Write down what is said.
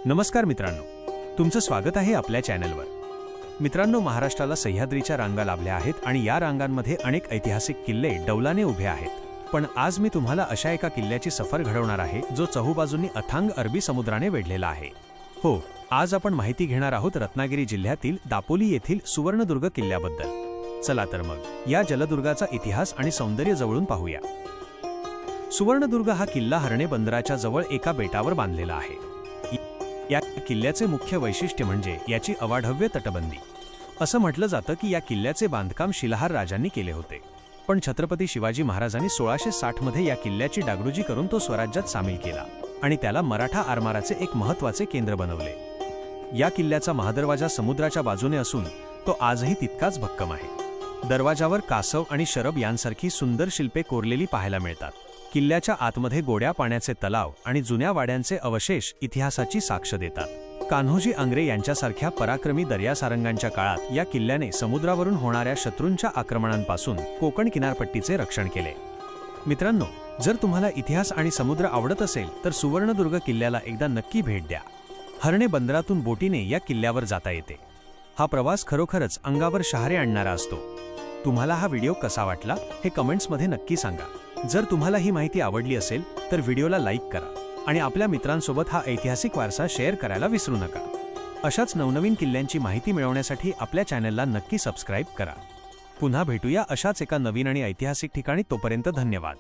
नमस्कार मित्रांनो, तुमचं स्वागत आहे आपल्या चॅनलवर। मित्रांनो, महाराष्ट्राला सह्याद्रीच्या रांगा लाभल्या आहेत आणि या रांगांमध्ये अनेक ऐतिहासिक किल्ले डौलाने उभे आहेत। पण आज मी तुम्हाला अशा एका किल्ल्याची सफर घडवणार आहे जो चहूबाजूंनी अथांग अरबी समुद्राने वेढलेला आहे। हो, आज आपण माहिती घेणार आहोत रत्नागिरी जिल्ह्यातील दापोली येथील सुवर्णदुर्ग किल्ल्याबद्दल। चला तर मग या जलदुर्गाचा इतिहास आणि सौंदर्य जवळून पाहूया। सुवर्णदुर्ग हा किल्ला हर्णे बंदराच्या जवळ एका बेटावर बांधलेला आहे। या किल्ल्याचे मुख्य वैशिष्ट्य म्हणजे याची अवाढव्य तटबंदी। असं म्हटलं जातं की या किल्ल्याचे बांधकाम शिलाहार राजांनी केले होते, पण छत्रपती शिवाजी महाराजांनी 1660 मध्ये या किल्ल्याची डागडुजी करून तो स्वराज्यात सामील केला आणि त्याला मराठा आरमाराचे एक महत्त्वाचे केंद्र बनवले। या किल्ल्याचा महादरवाजा समुद्राच्या बाजूने असून तो आजही तितकाच भक्कम आहे। दरवाजावर कासव आणि शरब यांसारखी सुंदर शिल्पे कोरलेली पाहायला मिळतात। किल्ल्याच्या आतमध्ये गोड्या पाण्याचे तलाव आणि जुन्या वाड्यांचे अवशेष इतिहासाची साक्ष देतात। कान्होजी आंग्रे यांच्यासारख्या पराक्रमी दर्यासारंगांच्या काळात या किल्ल्याने समुद्रावरून होणाऱ्या शत्रूंच्या आक्रमणांपासून कोकण किनारपट्टीचे रक्षण केले। मित्रांनो, जर तुम्हाला इतिहास आणि समुद्र आवडत असेल तर सुवर्णदुर्ग किल्ल्याला एकदा नक्की भेट द्या। हर्णे बंदरातून बोटीने या किल्ल्यावर जाता येते। हा प्रवास खरोखरच अंगावर शहारे आणणारा असतो। तुम्हाला हा व्हिडिओ कसा वाटला हे कमेंट्समध्ये नक्की सांगा। जर तुम्हाला ही माहिती आवडली असेल तर व्हिडिओला लाईक करा आणि आपल्या मित्रांसोबत हा ऐतिहासिक वारसा शेअर करायला विसरू नका। अशाच नवनवीन किल्ल्यांची माहिती मिळवण्यासाठी आपल्या चॅनलला नक्की सबस्क्राईब करा। पुन्हा भेटूया अशाच एका नवीन आणि ऐतिहासिक ठिकाणी। तोपर्यंत धन्यवाद।